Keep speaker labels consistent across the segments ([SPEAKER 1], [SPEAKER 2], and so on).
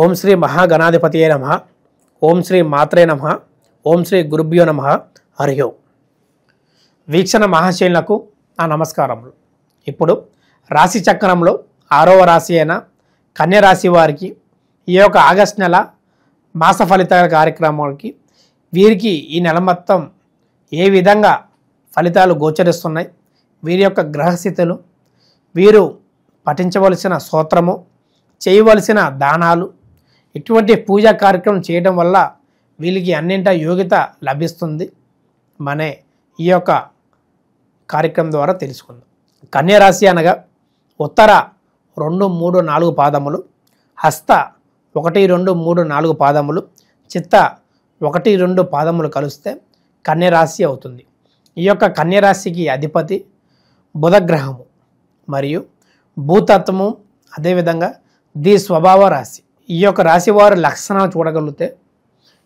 [SPEAKER 1] ఓం శ్రీ మహాగణాధిపతియే నమః. ఓం శ్రీ మాత్రే నమః. ఓం శ్రీ గురుభ్యో నమః. హరి ఓం. వీక్షణ మహాశైలకు నా నమస్కారములు. ఇప్పుడు రాశి చక్రంలో 6వ రాశి అయిన కన్య రాశి వారికి ఈ యొక్క ఆగస్టు నెల మాస ఫలితాల కార్యక్రమానికి వీరికి ఈ నెల మొత్తం ఏ విధంగా ఫలితాలు గోచరిస్తున్నాయి, వీరి యొక్క గ్రహస్థితులు, వీరు పఠించవలసిన స్తోత్రము, చేయవలసిన దానాలు, ఇటువంటి పూజా కార్యక్రమం చేయడం వల్ల వీళ్ళకి అన్నింటా యోగ్యత లభిస్తుంది మనే ఈ యొక్క కార్యక్రమం ద్వారా తెలుసుకుందాం. కన్యరాశి అనగా ఉత్తర 2, 3, 4 పాదములు, హస్త 1, 2, 3, 4 పాదములు, చిత్త 1, 2 పాదములు కలిస్తే కన్యరాశి అవుతుంది. ఈ యొక్క కన్యరాశికి అధిపతి బుధగ్రహము మరియు భూతత్వము, అదేవిధంగా స్వభావ రాశి. ఈ యొక్క రాశి వారు లక్షణాలు చూడగలిగితే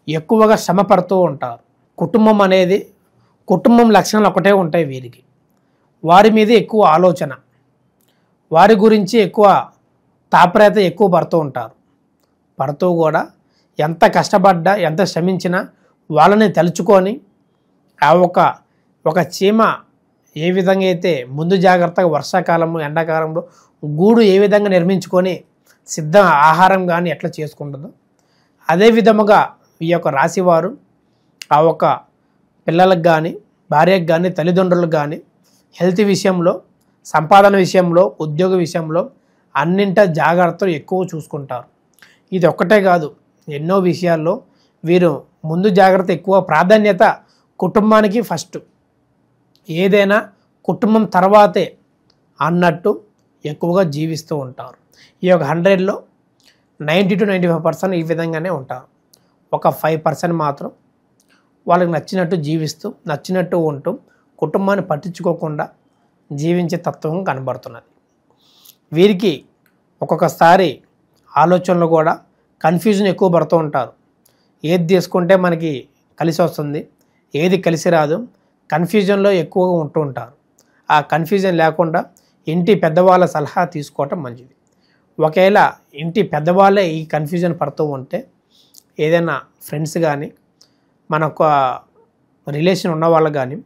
[SPEAKER 1] ఎక్కువగా శ్రమ పడుతూ ఉంటారు. కుటుంబం లక్షణాలు ఒకటే ఉంటాయి వీరికి. వారి మీద ఎక్కువ ఆలోచన, వారి గురించి ఎక్కువ తాపరేత ఎక్కువ పడుతూ కూడా ఎంత కష్టపడ్డా ఎంత శ్రమించినా వాళ్ళని తలుచుకొని ఆ ఒక చీమ ఏ విధంగా అయితే ముందు జాగ్రత్తగా వర్షాకాలంలో ఎండాకాలంలో గూడు ఏ విధంగా నిర్మించుకొని సిద్ధ ఆహారం కానీ ఎట్లా చేసుకుంటుందో అదే విధముగా ఈ యొక్క రాశివారు ఆ ఒక పిల్లలకు కానీ భార్యకు కానీ తల్లిదండ్రులకు కానీ హెల్త్ విషయంలో, సంపాదన విషయంలో, ఉద్యోగ విషయంలో అన్నింట జాగ్రత్తలు ఎక్కువ చూసుకుంటారు. ఇది ఒక్కటే కాదు, ఎన్నో విషయాల్లో వీరు ముందు జాగ్రత్త ఎక్కువ, ప్రాధాన్యత కుటుంబానికి ఫస్ట్, ఏదైనా కుటుంబం తర్వాతే అన్నట్టు ఎక్కువగా జీవిస్తూ ఉంటారు. ఈ యొక్క 100లో 90 to 95% ఈ విధంగానే ఉంటారు. ఒక 5% మాత్రం వాళ్ళకి నచ్చినట్టు జీవిస్తూ, నచ్చినట్టు ఉంటూ, కుటుంబాన్ని పట్టించుకోకుండా జీవించే తత్వం కనబడుతున్నది. వీరికి ఒక్కొక్కసారి ఆలోచనలు కూడా కన్ఫ్యూజన్ ఎక్కువ పడుతూ ఉంటారు. ఏది తీసుకుంటే మనకి కలిసి వస్తుంది, ఏది కలిసి రాదు, కన్ఫ్యూజన్లో ఎక్కువగా ఉంటూ ఉంటారు. ఆ కన్ఫ్యూజన్ లేకుండా ఇంటి పెద్దవాళ్ళ సలహా తీసుకోవటం మంచిది. ఒకవేళ ఇంటి పెద్దవాళ్ళే ఈ కన్ఫ్యూజన్ పడుతూ ఉంటే ఏదైనా ఫ్రెండ్స్ కానీ, మనకు రిలేషన్ ఉన్న వాళ్ళు కానీ,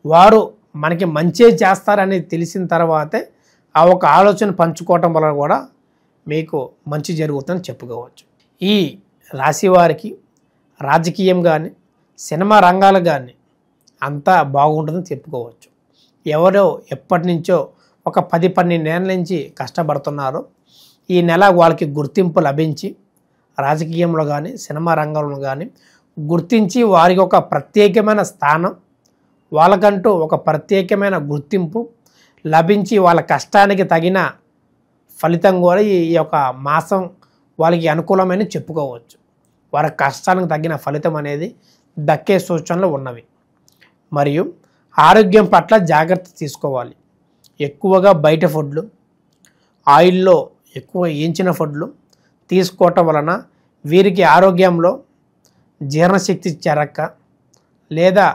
[SPEAKER 1] వారు మనకి మంచి చేస్తారని తెలిసిన తర్వాతే ఆ ఒక ఆలోచన పంచుకోవటం వల్ల కూడా మీకు మంచి జరుగుతుందని చెప్పుకోవచ్చు. ఈ రాశి వారికి రాజకీయం కానీ, సినిమా రంగాలు కానీ అంతా బాగుంటుందని చెప్పుకోవచ్చు. ఎవరో ఎప్పటి నుంచో ఒక 10-12 ఏళ్ళ నుంచి కష్టపడుతున్నారు. ఈ నెల వాళ్ళకి గుర్తింపు లభించి రాజకీయంలో కానీ, సినిమా రంగంలో కానీ గుర్తించి వారికి ఒక ప్రత్యేకమైన స్థానం, వాళ్ళకంటూ ఒక ప్రత్యేకమైన గుర్తింపు లభించి వాళ్ళ కష్టానికి తగిన ఫలితం కూడా ఈ యొక్క మాసం వాళ్ళకి అనుకూలమైన చెప్పుకోవచ్చు. వారి కష్టానికి తగిన ఫలితం అనేది దక్కే సూచనలు ఉన్నవి. మరియు ఆరోగ్యం పట్ల జాగ్రత్త తీసుకోవాలి. ఎక్కువగా బయట ఫుడ్లు, ఆయిల్లో ఎక్కువ వేయించిన ఫుడ్లు తీసుకోవటం వలన వీరికి ఆరోగ్యంలో జీర్ణశక్తి చెరక్క లేదా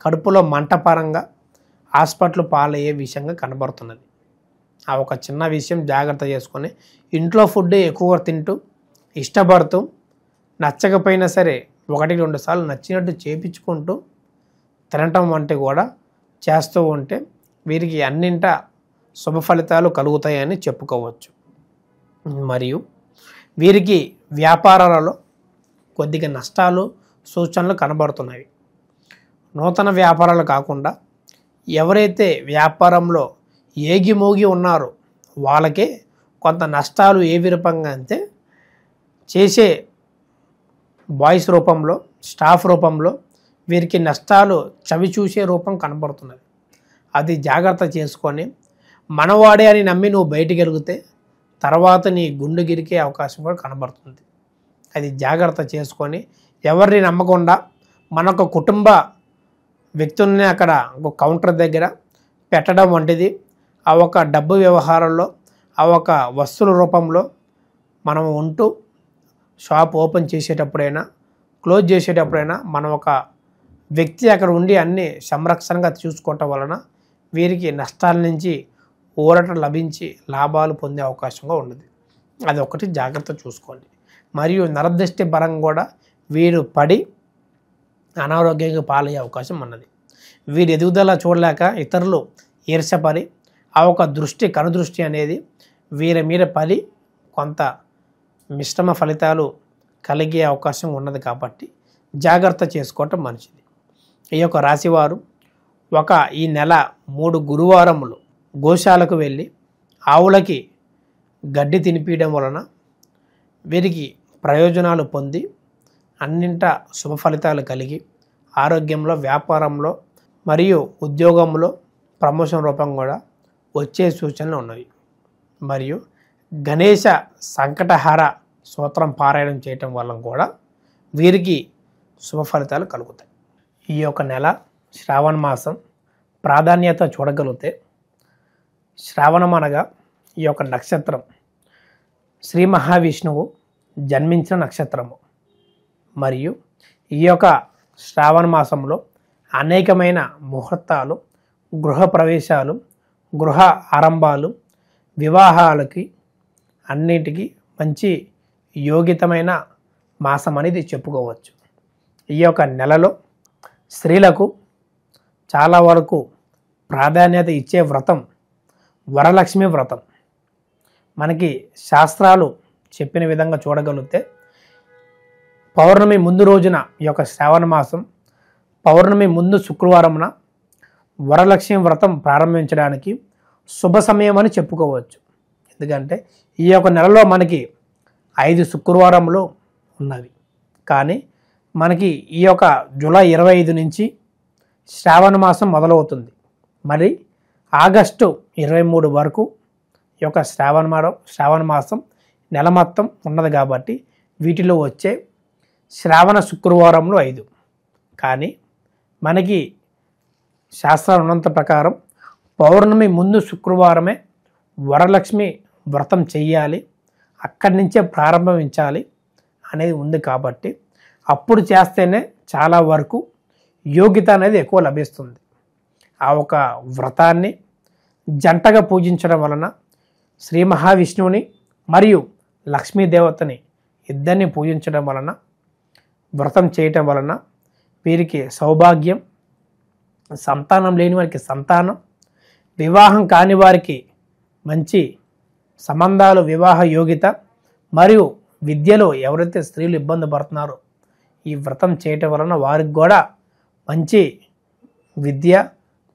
[SPEAKER 1] కడుపులో మంట పరంగా హాస్పిటల్ పాలయ్యే విషయంగా కనబడుతున్నది. ఆ ఒక చిన్న విషయం జాగ్రత్త చేసుకొని ఇంట్లో ఫుడ్ ఎక్కువ తింటూ, ఇష్టపడుతూ, నచ్చకపోయినా సరే 1-2 సార్లు నచ్చినట్టు చేపించుకుంటూ తినటం వంటి కూడా చేస్తూ ఉంటే వీరికి అన్నింట శుభ ఫలితాలు కలుగుతాయని చెప్పుకోవచ్చు. మరియు వీరికి వ్యాపారాలలో కొద్దిగా నష్టాలు సూచనలు కనబడుతున్నాయి. నూతన వ్యాపారాలు కాకుండా ఎవరైతే వ్యాపారంలో ఏగిమోగి ఉన్నారో వాళ్ళకే కొంత నష్టాలు ఏ విధంగా అంటే చేసే బాయ్స్ రూపంలో, స్టాఫ్ రూపంలో వీరికి నష్టాలు చవి చూసే రూపం కనబడుతున్నది. అది జాగ్రత్త చేసుకొని మనవాడే అని నమ్మి నువ్వు బయటికి వెళితే తర్వాత నీ గుండు గిరికే అవకాశం కూడా కనబడుతుంది. అది జాగ్రత్త చేసుకొని ఎవరిని నమ్మకుండా మనొక కుటుంబ వ్యక్తుల్ని అక్కడ ఒక కౌంటర్ దగ్గర పెట్టడం వంటిది, ఆ ఒక డబ్బు వ్యవహారంలో, ఆ ఒక వస్తువుల రూపంలో మనం ఉంటూ షాప్ ఓపెన్ చేసేటప్పుడైనా, క్లోజ్ చేసేటప్పుడైనా మనం ఒక వ్యక్తి అక్కడ ఉండి అన్ని సంరక్షణగా చూసుకోవటం వలన వీరికి నష్టాల నుంచి ఊరట లభించి లాభాలు పొందే అవకాశంగా ఉన్నది. అది ఒకటి జాగ్రత్త చూసుకోండి. మరియు నరదృష్టి పరంగా కూడా వీరు పడి అనారోగ్యంగా పాలయ్యే అవకాశం ఉన్నది. వీరి ఎదుగుదల చూడలేక ఇతరులు ఈర్ష్యపడి ఆ ఒక దృష్టి కనుదృష్టి అనేది వీరి మీద పడి కొంత మిశ్రమ ఫలితాలు కలిగే అవకాశం ఉన్నది. కాబట్టి జాగ్రత్త చేసుకోవటం మంచిది. ఈ యొక్క రాశివారు ఈ నెల 3 గురువారములు గోశాలకు వెళ్ళి ఆవులకి గడ్డి తినిపించడం వలన వీరికి ప్రయోజనాలు పొంది అన్నింట శుభ ఫలితాలు కలిగి ఆరోగ్యంలో, వ్యాపారంలో మరియు ఉద్యోగంలో ప్రమోషన్ రూపం కూడా వచ్చే సూచనలు ఉన్నవి. మరియు గణేశ సంకటహార స్తోత్రం పారాయణం చేయటం వల్ల కూడా వీరికి శుభ ఫలితాలు కలుగుతాయి. ఈ యొక్క నెల శ్రావణ మాసం ప్రాధాన్యత చూడగలిగితే శ్రావణం అనగా ఈ యొక్క నక్షత్రం శ్రీ మహావిష్ణువు జన్మించిన నక్షత్రము. మరియు ఈ యొక్క శ్రావణ మాసంలో అనేకమైన ముహూర్తాలు, గృహ ప్రవేశాలు, గృహ ఆరంభాలు, వివాహాలకి అన్నిటికీ మంచి యోగితమైన మాసం అనేది చెప్పుకోవచ్చు. ఈ యొక్క నెలలో స్త్రీలకు చాలా వరకు ప్రాధాన్యత ఇచ్చే వ్రతం వరలక్ష్మి వ్రతం. మనకి శాస్త్రాలు చెప్పిన విధంగా చూడగలిగితే పౌర్ణమి ముందు రోజున ఈ యొక్క శ్రావణ మాసం పౌర్ణమి ముందు శుక్రవారమున వరలక్ష్మి వ్రతం ప్రారంభించడానికి శుభ సమయం అని చెప్పుకోవచ్చు. ఎందుకంటే ఈ యొక్క నెలలో మనకి 5 శుక్రవారములు ఉన్నవి. కానీ మనకి ఈ యొక్క జూలై 25 నుంచి శ్రావణ మాసం మొదలవుతుంది. మరి ఆగస్టు 23 వరకు ఈ యొక్క శ్రావణ మాసం నెల మొత్తం ఉన్నది. కాబట్టి వీటిలో వచ్చే శ్రావణ శుక్రవారములు 5. కానీ మనకి శాస్త్రాలు ఉన్నంత ప్రకారం పౌర్ణమి ముందు శుక్రవారమే వరలక్ష్మి వ్రతం చెయ్యాలి, అక్కడి నుంచే ప్రారంభించాలి అనేది ఉంది. కాబట్టి అప్పుడు చేస్తేనే చాలా వరకు యోగ్యత అనేది ఎక్కువ లభిస్తుంది. ఆ ఒక వ్రతాన్ని జంటగా పూజించడం వలన శ్రీ మహావిష్ణువుని మరియు లక్ష్మీదేవతని ఇద్దరిని పూజించడం వలన, వ్రతం చేయటం వలన వీరికి సౌభాగ్యం, సంతానం లేని వారికి సంతానం, వివాహం కాని వారికి మంచి సంబంధాలు, వివాహ యోగ్యత, మరియు విద్యలో ఎవరైతే స్త్రీలు ఇబ్బంది పడుతున్నారో ఈ వ్రతం చేయటం వలన వారికి కూడా మంచి విద్య,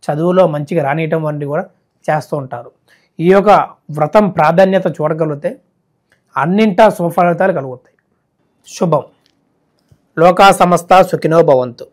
[SPEAKER 1] చదువులో మంచిగా రానియటం వంటివి కూడా చేస్తూ ఉంటారు. ఈ యొక్క వ్రతం ప్రాధాన్యత చూడగలిగితే అన్నింటా శుభ ఫలితాలు కలుగుతాయి. శుభం. లోకా సమస్త సుఖినో భవంతు.